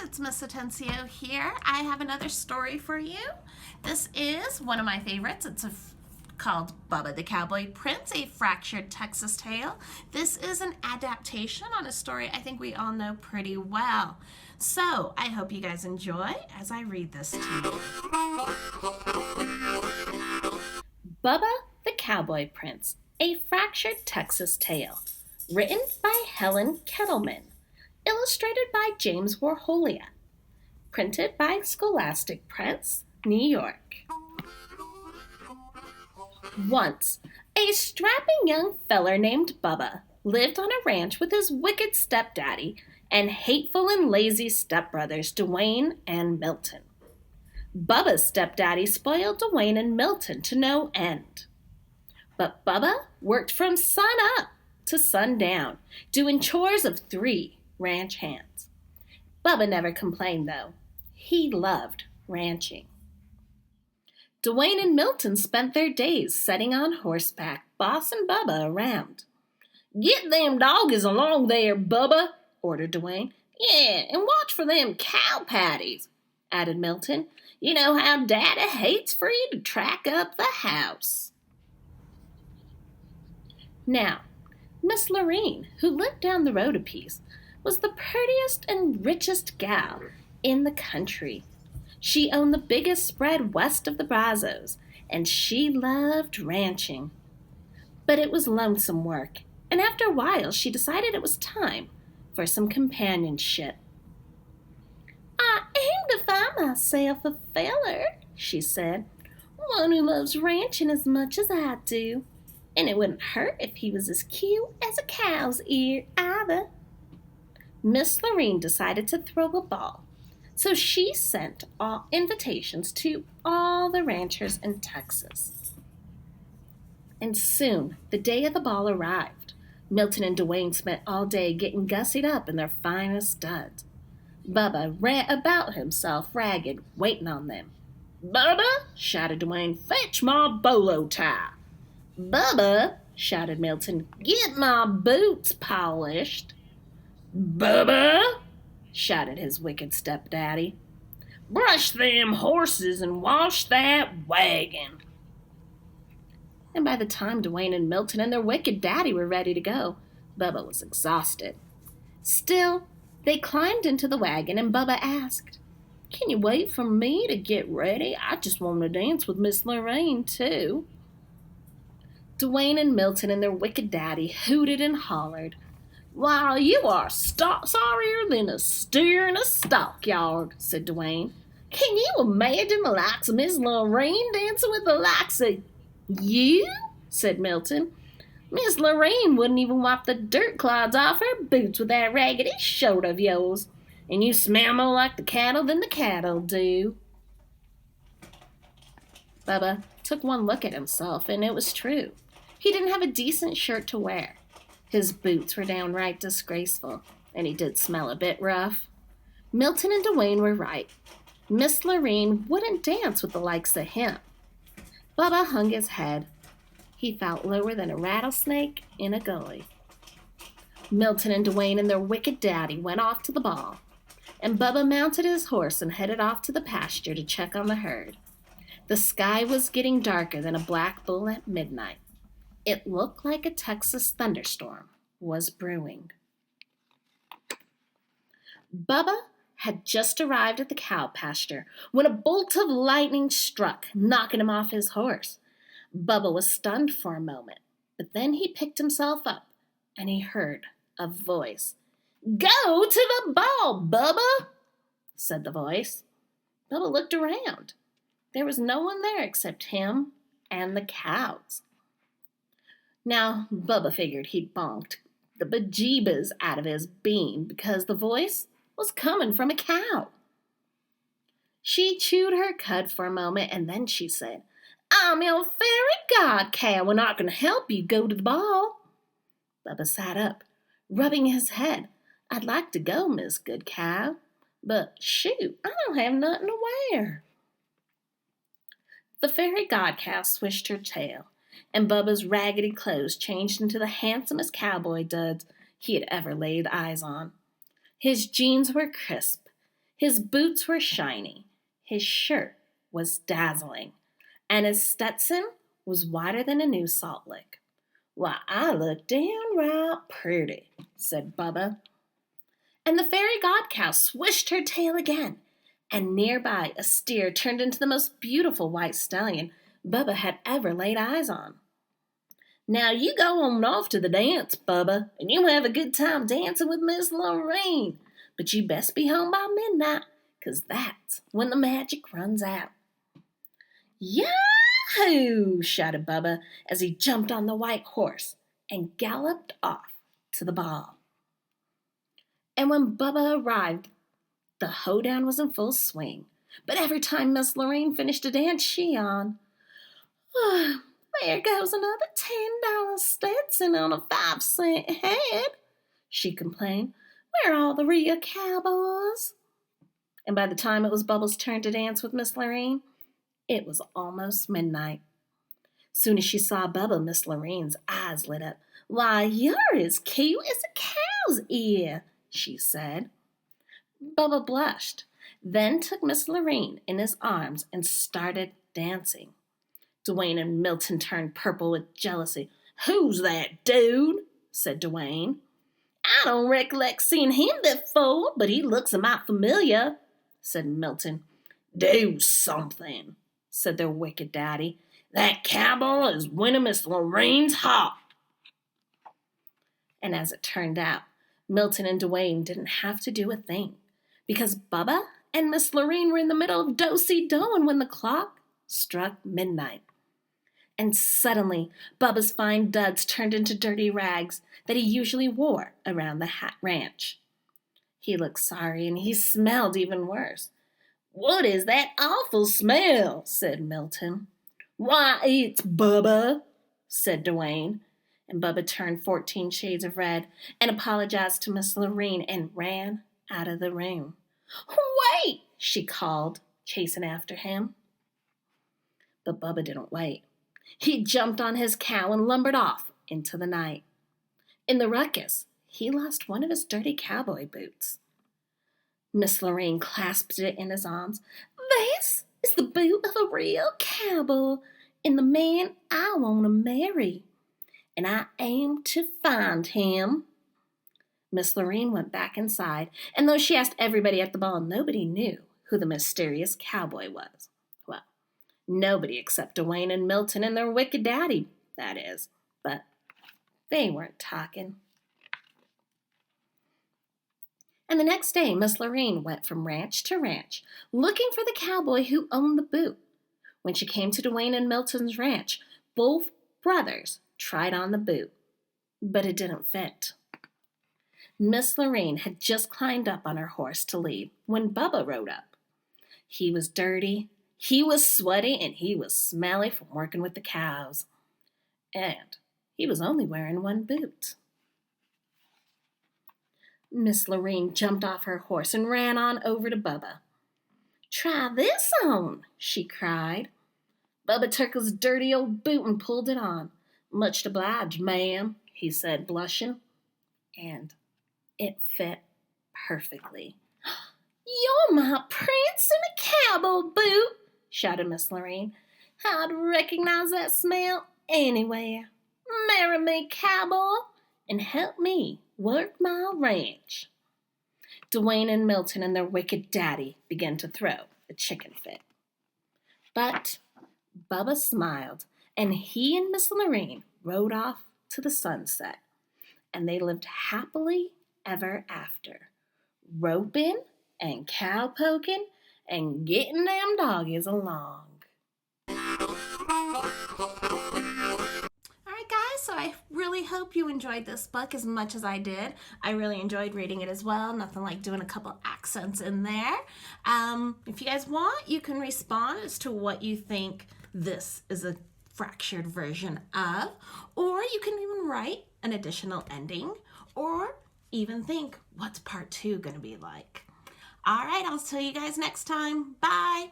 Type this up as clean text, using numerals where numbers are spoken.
it's Miss Atencio here. I have another story for you. This is one of my favorites. Called Bubba the Cowboy Prince, a fractured Texas tale. This is an adaptation on a story I think we all know pretty well. So I hope you guys enjoy as I read this to you. Bubba the Cowboy Prince, a fractured Texas tale. Written by Helen Kettleman. Illustrated by James Warholia. Printed by Scholastic Press, New York. Once, a strapping young feller named Bubba lived on a ranch with his wicked stepdaddy and hateful and lazy stepbrothers Dwayne and Milton. Bubba's stepdaddy spoiled Dwayne and Milton to no end. But Bubba worked from sun up to sundown, doing chores of 3 ranch hands. Bubba never complained, though. He loved ranching. Dwayne and Milton spent their days sitting on horseback, bossing Bubba around. "Get them doggies along there, Bubba," ordered Dwayne. "Yeah, and watch for them cow patties," added Milton. "You know how Daddy hates for you to track up the house." Now, Miss Lorene, who lived down the road a piece, was the prettiest and richest gal in the country. She owned the biggest spread west of the Brazos, and she loved ranching. But it was lonesome work, and after a while she decided it was time for some companionship. "I aim to find myself a feller," she said, "one who loves ranching as much as I do, and it wouldn't hurt if he was as cute as a cow's ear either." Miss Lorene decided to throw a ball. So she sent all invitations to all the ranchers in Texas. And soon the day of the ball arrived. Milton and Dwayne spent all day getting gussied up in their finest duds. Bubba ran about himself ragged, waiting on them. "Bubba," shouted Dwayne, "fetch my bolo tie." "Bubba," shouted Milton, "get my boots polished." "Bubba," shouted his wicked stepdaddy, "brush them horses and wash that wagon." And by the time Dwayne and Milton and their wicked daddy were ready to go, Bubba was exhausted. Still, they climbed into the wagon and Bubba asked, "Can you wait for me to get ready? I just want to dance with Miss Lorene, too." Dwayne and Milton and their wicked daddy hooted and hollered. "Why, you are sorrier than a steer in a stockyard," said Dwayne. "Can you imagine the likes of Miss Lorene dancing with the likes of you?" said Milton. "Miss Lorene wouldn't even wipe the dirt clods off her boots with that raggedy shirt of yours, and you smell more like the cattle than the cattle do." Bubba took one look at himself, and it was true. He didn't have a decent shirt to wear. His boots were downright disgraceful, and he did smell a bit rough. Milton and Dwayne were right. Miss Lorene wouldn't dance with the likes of him. Bubba hung his head. He felt lower than a rattlesnake in a gully. Milton and Dwayne and their wicked daddy went off to the ball, and Bubba mounted his horse and headed off to the pasture to check on the herd. The sky was getting darker than a black bull at midnight. It looked like a Texas thunderstorm was brewing. Bubba had just arrived at the cow pasture when a bolt of lightning struck, knocking him off his horse. Bubba was stunned for a moment, but then he picked himself up and he heard a voice. "Go to the ball, Bubba," said the voice. Bubba looked around. There was no one there except him and the cows. Now, Bubba figured he'd bonked the bejeebas out of his bean because the voice was coming from a cow. She chewed her cud for a moment and then she said, "I'm your fairy god cow and I can help you go to the ball." Bubba sat up, rubbing his head. "I'd like to go, Miss Good Cow, but shoot, I don't have nothing to wear." The fairy god cow swished her tail, and Bubba's raggedy clothes changed into the handsomest cowboy duds he had ever laid eyes on. His jeans were crisp, His boots were shiny, his shirt was dazzling, and his Stetson was wider than a new salt lick. "Why, I look downright pretty," said Bubba. And the fairy god cow swished her tail again, and nearby a steer turned into the most beautiful white stallion Bubba had ever laid eyes on. "Now you go on off to the dance, Bubba, and you have a good time dancing with Miss Lorraine. But you best be home by midnight, 'cause that's when the magic runs out." "Yahoo!" shouted Bubba as he jumped on the white horse and galloped off to the ball. And when Bubba arrived, the hoedown was in full swing. But every time Miss Lorraine finished a dance, she yawned. "Oh, there goes another $10 Stetson on a 5-cent head," she complained. "Where are all the real cowboys?" And by the time it was Bubba's turn to dance with Miss Lorraine, it was almost midnight. Soon as she saw Bubba, Miss Lorraine's eyes lit up. "Why, you're as cute as a cow's ear," she said. Bubba blushed, then took Miss Lorraine in his arms and started dancing. Dwayne and Milton turned purple with jealousy. "Who's that dude?" said Dwayne. "I don't recollect seeing him before, but he looks a mite familiar," said Milton. "Do something," said their wicked daddy. "That cowboy is winning Miss Lorraine's heart." And as it turned out, Milton and Dwayne didn't have to do a thing, because Bubba and Miss Lorraine were in the middle of do-si-doing when the clock struck midnight. And suddenly, Bubba's fine duds turned into dirty rags that he usually wore around the ranch. He looked sorry, and he smelled even worse. "What is that awful smell?" said Milton. "Why, it's Bubba," said Dwayne. And Bubba turned 14 shades of red and apologized to Miss Lorraine and ran out of the room. "Wait!" she called, chasing after him. But Bubba didn't wait. He jumped on his cow and lumbered off into the night. In the ruckus, he lost one of his dirty cowboy boots. Miss Lorraine clasped it in his arms. "This is the boot of a real cowboy and the man I want to marry. And I aim to find him." Miss Lorraine went back inside, and though she asked everybody at the ball, nobody knew who the mysterious cowboy was. Well, nobody except Dwayne and Milton and their wicked daddy, that is. But they weren't talking. And the next day, Miss Lorraine went from ranch to ranch, looking for the cowboy who owned the boot. When she came to Dwayne and Milton's ranch, both brothers tried on the boot, but it didn't fit. Miss Lorraine had just climbed up on her horse to leave when Bubba rode up. He was dirty, he was sweaty, and he was smelly from working with the cows. And he was only wearing one boot. Miss Lorraine jumped off her horse and ran on over to Bubba. "Try this on," she cried. Bubba took his dirty old boot and pulled it on. "Much obliged, ma'am," he said, blushing. And it fit perfectly. "You're my prince in a cowboy boot," shouted Miss Lorraine. "I'd recognize that smell anywhere. Marry me, cowboy, and help me work my ranch." Dwayne and Milton and their wicked daddy began to throw a chicken fit. But Bubba smiled, and he and Miss Lorraine rode off to the sunset, and they lived happily ever after, roping and cow-poking and getting them doggies along. Alright guys, so I really hope you enjoyed this book as much as I did. I really enjoyed reading it as well. Nothing like doing a couple accents in there. If you guys want, you can respond as to what you think this is a fractured version of, or you can even write an additional ending, or even think, what's part 2 going to be like? All right, I'll see you guys next time. Bye.